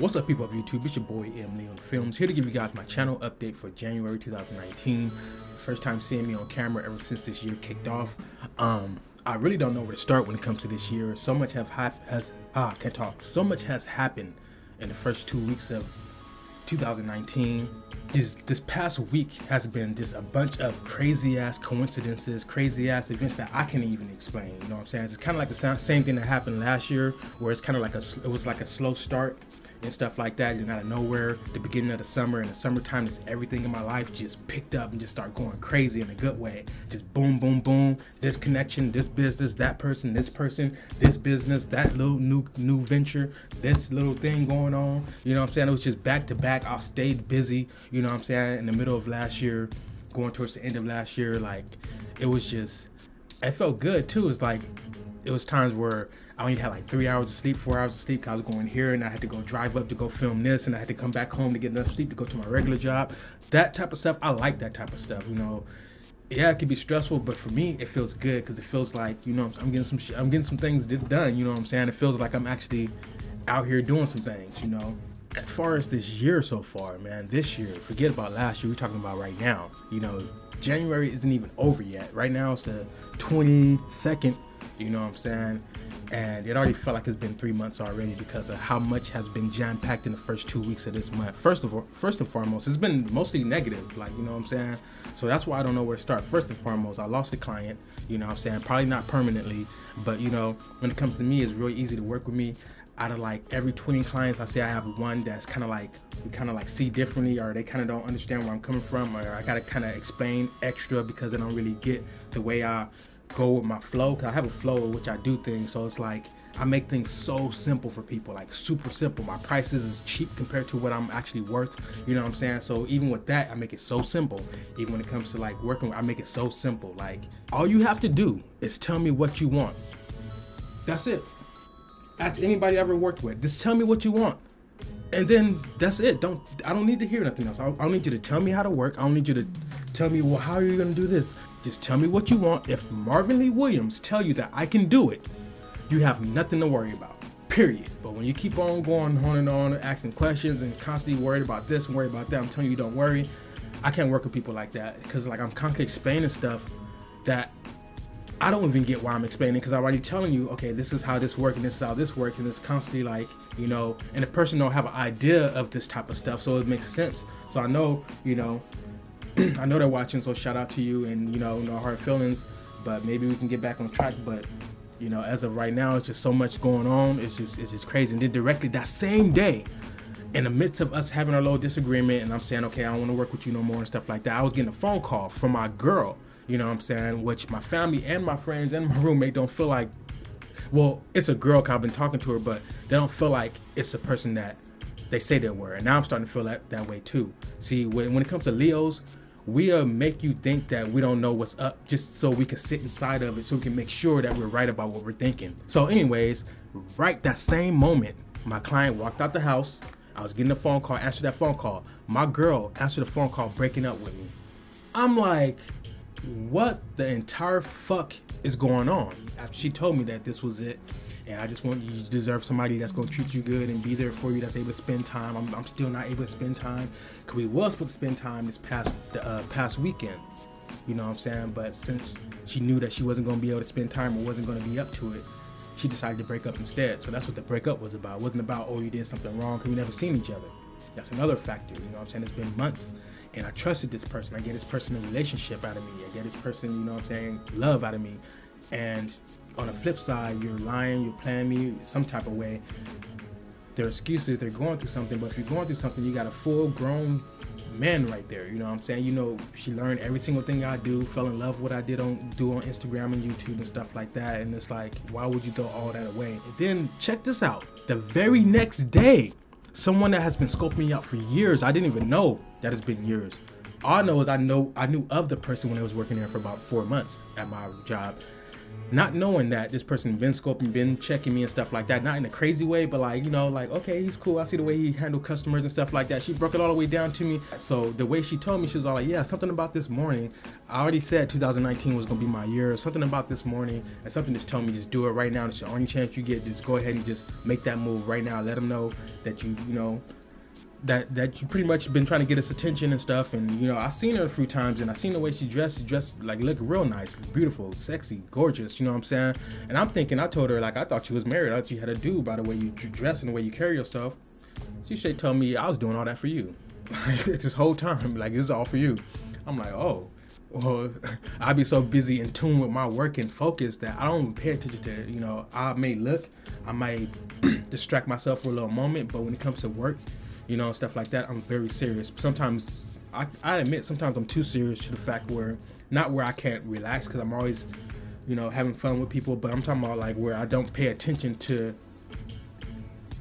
What's up, people of YouTube? It's your boy M. Leon Films, here to give you guys my channel update for January 2019. First time seeing me on camera ever since this year kicked off. I really don't know where to start when it comes to this year. So much So much has happened in the first 2 weeks of 2019. This past week has been just a bunch of crazy ass coincidences, crazy ass events that I can't even explain. You know what I'm saying? It's kind of like the same thing that happened last year, where it's kind of like it was like a slow start and stuff like that. And out of nowhere, the beginning of the summer and the summertime, just everything in my life just picked up and just started going crazy in a good way. Just boom, boom, boom. This connection, this business, that person, this business, that little new venture, this little thing going on. You know what I'm saying? It was just back to back. I stayed busy. You know what I'm saying? In the middle of last year, going towards the end of last year, like it felt good too. It's like it was times where I only had like 3 hours of sleep, 4 hours of sleep, because I was going here and I had to go drive up to go film this, and I had to come back home to get enough sleep to go to my regular job. That type of stuff, I like that type of stuff, you know. Yeah, it can be stressful, but for me, it feels good because it feels like, you know, I'm getting some things done, you know what I'm saying? It feels like I'm actually out here doing some things, you know. As far as this year so far, man, this year, forget about last year, we're talking about right now. You know, January isn't even over yet. Right now, it's the 22nd, you know what I'm saying? And it already felt like it's been 3 months already because of how much has been jam-packed in the first 2 weeks of this month. First and foremost, it's been mostly negative, like, you know what I'm saying? So that's why I don't know where to start. First and foremost, I lost a client, you know what I'm saying? Probably not permanently, but, you know, when it comes to me, it's really easy to work with me. Out of like every 20 clients, I say I have one that's kind of like, we kind of like see differently, or they kind of don't understand where I'm coming from, or I got to kind of explain extra because they don't really get the way I go with my flow, because I have a flow in which I do things. So it's like I make things so simple for people, like super simple. My prices is cheap compared to what I'm actually worth, you know what I'm saying? So even with that, I make it so simple. Even when it comes to like working, I make it so simple. Like all you have to do is tell me what you want. That's it. Ask anybody I ever worked with, just tell me what you want, and then that's it. I don't need to hear nothing else. I don't need you to tell me how to work. I don't need you to tell me, well, how are you gonna do this? Just tell me what you want. If Marvin Lee Williams tell you that I can do it, you have nothing to worry about, period. But when you keep on going on and on, asking questions and constantly worried about this and worried about that, I'm telling you, don't worry. I can't work with people like that, because like I'm constantly explaining stuff that I don't even get why I'm explaining, because I'm already telling you, okay, this is how this works and this is how this works, and it's constantly like, you know, and the person don't have an idea of this type of stuff, so it makes sense. So I know, you know, I know they're watching, so shout out to you, and, you know, no hard feelings, but maybe we can get back on track. But, you know, as of right now, it's just so much going on. It's just crazy. And then directly that same day, in the midst of us having our little disagreement, and I'm saying, okay, I don't want to work with you no more and stuff like that, I was getting a phone call from my girl, you know what I'm saying, which my family and my friends and my roommate don't feel like, well, it's a girl, 'cause I've been talking to her, but they don't feel like it's a person that they say they were. And now I'm starting to feel that way too. See, when it comes to Leos, we make you think that we don't know what's up, just so we can sit inside of it, so we can make sure that we're right about what we're thinking. So anyways, right that same moment, my client walked out the house. I was getting a phone call, answered that phone call. My girl answered the phone call breaking up with me. I'm like, what the entire fuck is going on? After she told me that this was it, and I just want you to deserve somebody that's gonna treat you good and be there for you, that's able to spend time. I'm still not able to spend time, because we was supposed to spend time this past weekend, you know what I'm saying? But since she knew that she wasn't gonna be able to spend time or wasn't gonna be up to it, she decided to break up instead. So that's what the breakup was about. It wasn't about, oh, you did something wrong, because we never seen each other. That's another factor, you know what I'm saying? It's been months, and I trusted this person. I get this person a relationship out of me. I get this person, you know what I'm saying, love out of me. And on the flip side, you're lying, you're playing me some type of way. Their excuses, they're going through something, but if you're going through something, you got a full-grown man right there, you know what I'm saying? You know, she learned every single thing I do, fell in love with what I do on Instagram and YouTube and stuff like that, and it's like, why would you throw all that away? And then, check this out, the very next day, someone that has been scoping me out for years, I didn't even know that it's been years. All I know is I knew of the person when I was working there for about 4 months at my job. not knowing that this person been scoping, been checking me and stuff like that, not in a crazy way, but like, you know, like, okay, he's cool. I see the way he handled customers and stuff like that. She broke it all the way down to me. So the way she told me, she was all like, yeah, something about this morning. I already said 2019 was gonna be my year. Something about this morning, and something just told me, just do it right now. It's the only chance you get. Just go ahead and just make that move right now. Let them know that you know, that you pretty much been trying to get his attention and stuff. And you know, I seen her a few times, and I seen the way she dressed like look real nice, beautiful, sexy, gorgeous, you know what I'm saying? And I'm thinking, I told her, like, I thought you was married. I thought you had a dude by the way you dress and the way you carry yourself. She straight told me I was doing all that for you. This whole time, like, this is all for you. I'm like, oh, well, I be so busy in tune with my work and focus that I don't even pay attention to, you know, I might distract myself for a little moment, but when it comes to work, you know, stuff like that, I'm very serious. Sometimes, I admit, sometimes I'm too serious to the fact where, not where I can't relax, because I'm always, you know, having fun with people, but I'm talking about like where I don't pay attention to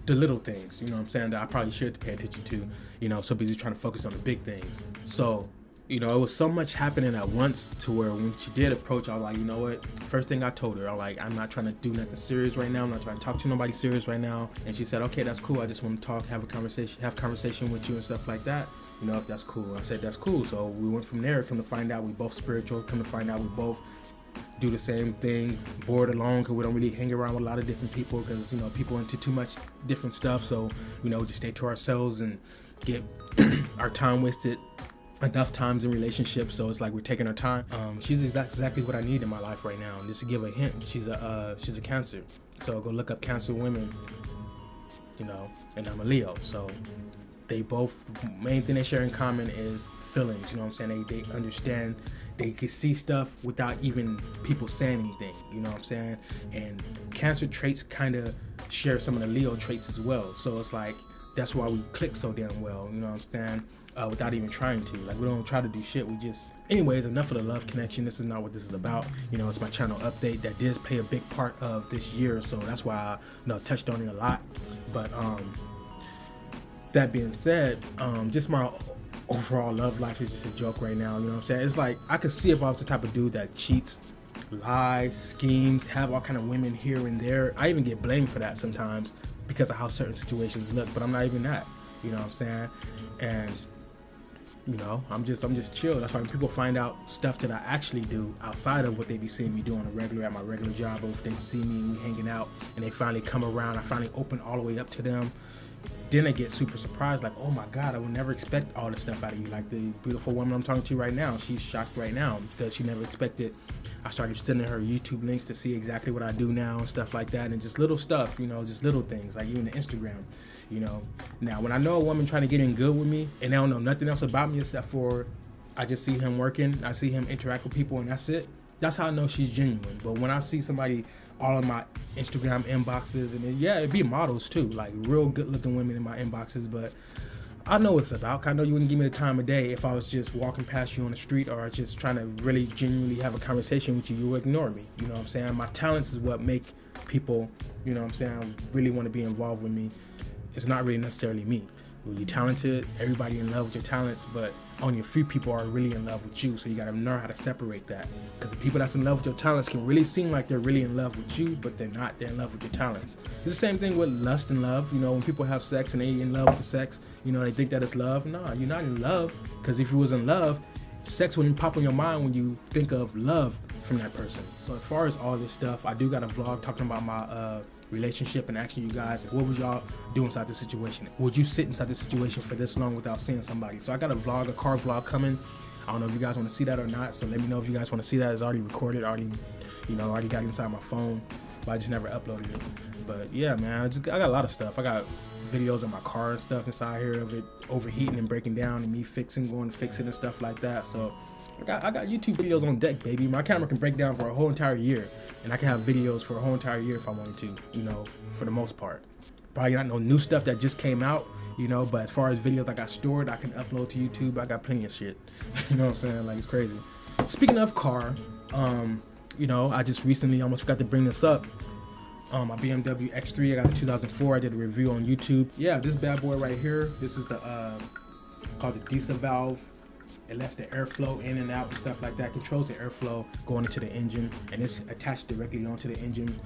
the little things, you know what I'm saying, that I probably should pay attention to, you know, so busy trying to focus on the big things. So, you know, it was so much happening at once to where when she did approach, I was like, you know what, first thing I told her, I'm not trying to do nothing serious right now. I'm not trying to talk to nobody serious right now. And she said, okay, that's cool. I just want to talk, have conversation with you and stuff like that. You know, if that's cool. I said, that's cool. So we went from there. Come to find out we both spiritual. Come to find out we both do the same thing, bored alone, because we don't really hang around with a lot of different people, because, you know, people into too much different stuff. So, you know, just stay to ourselves and get our time wasted enough times in relationships. So it's like we're taking our time. She's exactly what I need in my life right now. And just to give a hint, she's a Cancer. So go look up Cancer women, you know, and I'm a Leo. So they both, main thing they share in common is feelings, you know what I'm saying? They understand, they can see stuff without even people saying anything, you know what I'm saying? And Cancer traits kind of share some of the Leo traits as well. So it's like, that's why we click so damn well, you know what I'm saying? Without even trying to. Like, we don't try to do shit, we just... Anyways, enough of the love connection. This is not what this is about. You know, it's my channel update that did play a big part of this year, so that's why I, you know, touched on it a lot. But that being said, just my overall love life is just a joke right now, you know what I'm saying? It's like, I could see if I was the type of dude that cheats, lies, schemes, have all kind of women here and there. I even get blamed for that sometimes because of how certain situations look, but I'm not even that, you know what I'm saying? And you know, I'm just chill. That's why when people find out stuff that I actually do outside of what they be seeing me do on a regular at my regular job, or if they see me hanging out and they finally come around, I finally open all the way up to them, then they get super surprised, like, oh my God, I would never expect all this stuff out of you. Like the beautiful woman I'm talking to right now, she's shocked right now because she never expected. I started sending her YouTube links to see exactly what I do now and stuff like that, and just little stuff, you know, just little things, like even the Instagram, you know. Now, when I know a woman trying to get in good with me and they don't know nothing else about me except for I just see him working, I see him interact with people, and that's it, that's how I know she's genuine. But when I see somebody all in my Instagram inboxes, and it'd be models too, like real good looking women in my inboxes, but I know what it's about. I know you wouldn't give me the time of day if I was just walking past you on the street or just trying to really genuinely have a conversation with you. You would ignore me. You know what I'm saying? My talents is what make people, you know what I'm saying, really want to be involved with me. It's not really necessarily me. When you're talented, everybody in love with your talents, but only a few people are really in love with you. So you got to know how to separate that. Because the people that's in love with your talents can really seem like they're really in love with you, but they're not. They're in love with your talents. It's the same thing with lust and love. You know, when people have sex and they in love with the sex, you know, they think that it's love. No, you're not in love. Because if you was in love, sex wouldn't pop in your mind when you think of love from that person. So as far as all this stuff, I do got a vlog talking about my relationship and asking you guys, what would y'all do inside this situation? Would you sit inside this situation for this long without seeing somebody? So I got a vlog, a car vlog coming. I don't know if you guys want to see that or not, so let me know if you guys want to see that. It's already recorded, already got it inside my phone, but I just never uploaded it. But yeah, man, I got a lot of stuff. I got videos of my car and stuff inside here of it overheating and breaking down and me going to fix it and stuff like that. So I got YouTube videos on deck, baby. My camera can break down for a whole entire year, and I can have videos for a whole entire year if I wanted to, you know, for the most part. Probably not no new stuff that just came out, you know, but as far as videos I got stored, I can upload to YouTube. I got plenty of shit. You know what I'm saying? Like, it's crazy. Speaking of car, you know, I just recently almost forgot to bring this up. My BMW X3, I got a 2004. I did a review on YouTube. Yeah, this bad boy right here, this is the called the diesel valve It lets the airflow in and out and stuff like that. Controls the airflow going into the engine, and it's attached directly onto the engine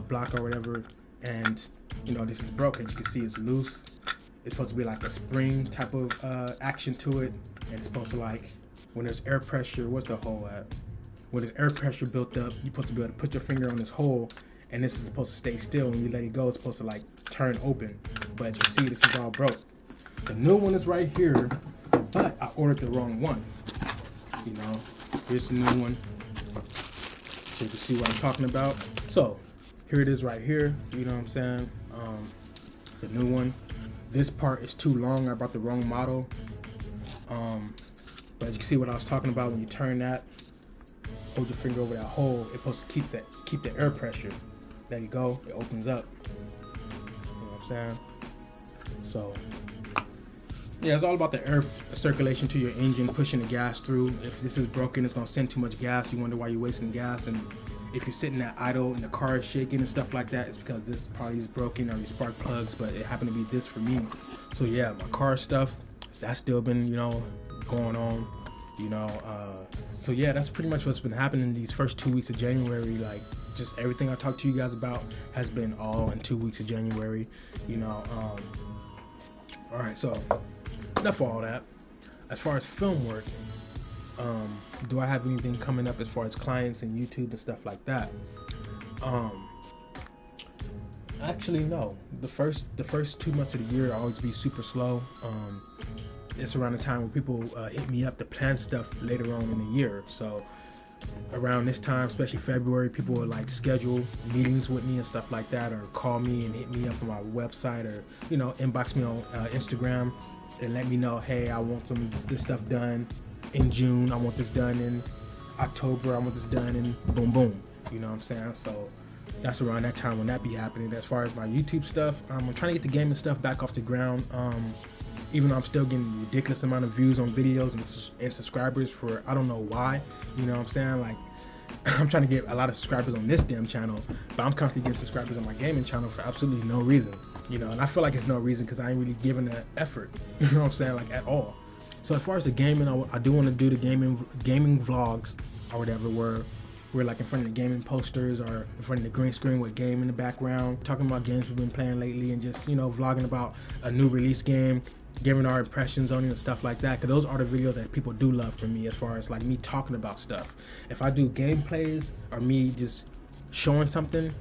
block or whatever. And you know, this is broken. You can see it's loose. It's supposed to be like a spring type of action to it, and it's supposed to, like, when there's air pressure, what's the hole at? When there's air pressure built up, you're supposed to be able to put your finger on this hole, and this is supposed to stay still. When you let it go, it's supposed to like turn open. But as you see, this is all broke. The new one is right here, but I ordered the wrong one. You know, here's the new one. So you can see what I'm talking about. So here it is right here. You know what I'm saying? The new one. This part is too long. I brought the wrong model. But as you can see what I was talking about, when you turn that, hold your finger over that hole, it's supposed to keep the air pressure. There you go. It opens up. You know what I'm saying? So yeah, it's all about the air circulation to your engine, pushing the gas through. If this is broken, it's gonna send too much gas. You wonder why you're wasting gas. And if you're sitting at idle and the car is shaking and stuff like that, it's because this probably is broken or your spark plugs. But it happened to be this for me. So yeah, my car stuff, that's still been, you know, going on. You know, so yeah, that's pretty much what's been happening these first 2 weeks of January. Like, just everything I talked to you guys about has been all in 2 weeks of January. You know, all right, so enough of all that. As far as film work, do I have anything coming up as far as clients and YouTube and stuff like that? Actually, no. The first 2 months of the year always be super slow. It's around the time when people hit me up to plan stuff later on in the year. So around this time, especially February, people will like schedule meetings with me and stuff like that, or call me and hit me up on my website, or, you know, inbox me on Instagram and let me know, hey, I want some of this stuff done in June. I want this done in October. I want this done in boom, boom. You know what I'm saying? So that's around that time when that be happening. As far as my YouTube stuff, I'm trying to get the gaming stuff back off the ground. Even though I'm still getting a ridiculous amount of views on videos and subscribers for, I don't know why, you know what I'm saying? Like, I'm trying to get a lot of subscribers on this damn channel, but I'm constantly getting subscribers on my gaming channel for absolutely no reason, you know, and I feel like it's no reason because I ain't really giving the effort, you know what I'm saying, like, at all. So as far as the gaming, I do want to do the gaming vlogs or whatever, where we're like in front of the gaming posters or in front of the green screen with game in the background, talking about games we've been playing lately, and just, you know, vlogging about a new release game, giving our impressions on it and stuff like that, because those are the videos that people do love from me, as far as like me talking about stuff. If I do gameplays or me just showing something,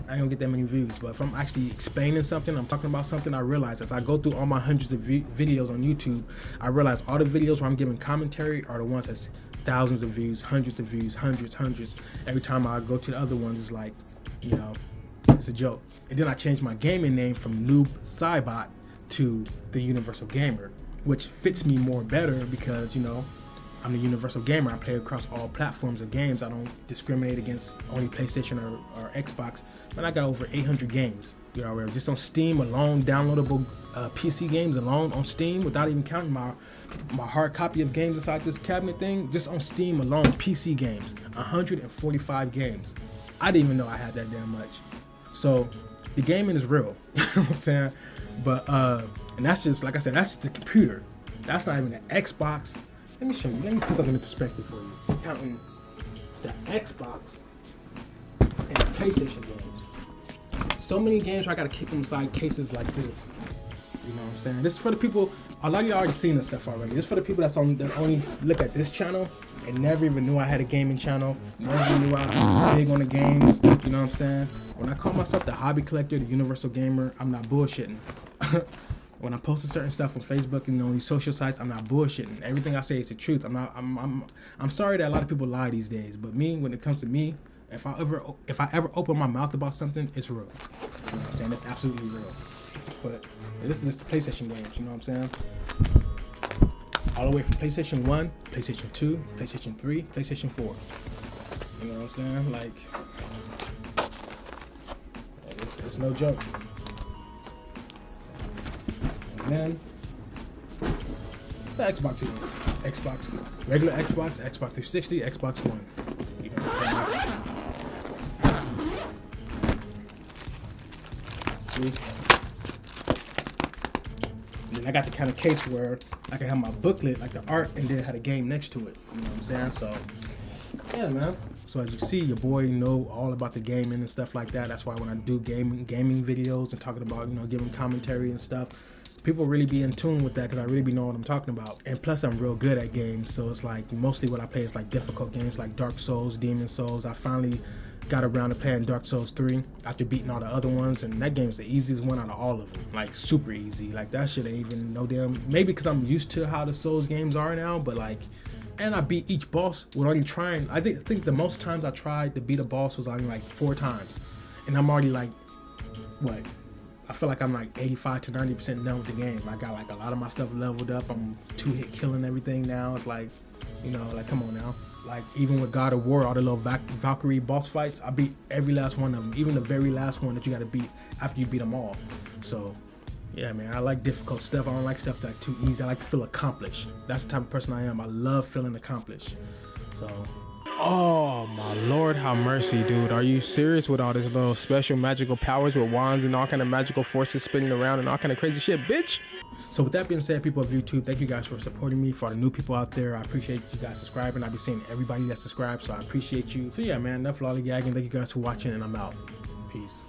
I ain't gonna get that many views. But if I'm actually explaining something, I'm talking about something, I realize if I go through all my hundreds of videos on YouTube, I realize all the videos where I'm giving commentary are the ones that's thousands of views, hundreds of views, hundreds. Every time I go to the other ones, it's like, you know, it's a joke. And then I changed my gaming name from Noob Cybot to the Universal Gamer, which fits me more better because, you know, I'm the Universal Gamer. I play across all platforms of games. I don't discriminate against only PlayStation or Xbox. But I got over 800 games, you know, just on Steam alone, downloadable PC games alone on Steam, without even counting my hard copy of games inside this cabinet thing. Just on Steam alone, PC games, 145 games. I didn't even know I had that damn much. So the gaming is real, you know what I'm saying? But and that's just, like I said, that's just the computer. That's not even the Xbox. Let me show you. Let me put something in perspective for you. Counting the Xbox and the PlayStation games. So many games where I gotta keep them inside cases like this. You know what I'm saying? This is for the people. A lot of y'all already seen this stuff already. This is for the people that only look at this channel and never even knew I had a gaming channel. Never even knew I was big on the games. You know what I'm saying? When I call myself the hobby collector, the Universal Gamer, I'm not bullshitting. When I'm posting certain stuff on Facebook and on these social sites, I'm not bullshitting. Everything I say is the truth. I'm sorry that a lot of people lie these days, but me, when it comes to me, if I ever open my mouth about something, it's real. You know what I'm saying? It's absolutely real. But this is just PlayStation games, you know what I'm saying? All the way from PlayStation 1, PlayStation 2, PlayStation 3, PlayStation 4. You know what I'm saying? Like, it's no joke. And then the Xbox again. Xbox, regular Xbox, Xbox 360, Xbox One. You know what I'm saying? See? And then I got the kind of case where I can have my booklet, like the art, and then have a game next to it. You know what I'm saying? So, yeah, man. So as you see, your boy know all about the gaming and stuff like that. That's why when I do gaming videos and talking about, you know, giving commentary and stuff, people really be in tune with that because I really be knowing what I'm talking about. And plus, I'm real good at games, so it's like mostly what I play is like difficult games like Dark Souls, Demon Souls. I finally got around to playing Dark Souls 3 after beating all the other ones, and that game's the easiest one out of all of them. Like super easy. Like that shit ain't even no damn. Maybe because I'm used to how the Souls games are now, but like, and I beat each boss with only trying. I think the most times I tried to beat a boss was only like 4 times, and I'm already like, what? I feel like I'm like 85 to 90% done with the game. I got like a lot of my stuff leveled up. I'm 2-hit killing everything now. It's like, you know, like come on now. Like even with God of War, all the little Valkyrie boss fights, I beat every last one of them. Even the very last one that you got to beat after you beat them all. So yeah, man, I like difficult stuff. I don't like stuff that's too easy. I like to feel accomplished. That's the type of person I am. I love feeling accomplished. So. Oh my Lord, have mercy, dude. Are you serious with all this little special magical powers with wands and all kind of magical forces spinning around and all kind of crazy shit, bitch? So with that being said, people of YouTube, thank you guys for supporting me. For all the new people out there, I appreciate you guys subscribing. I'll be seeing everybody that subscribed, so I appreciate you. So yeah, man, enough lollygagging. Thank you guys for watching, and I'm out. Peace.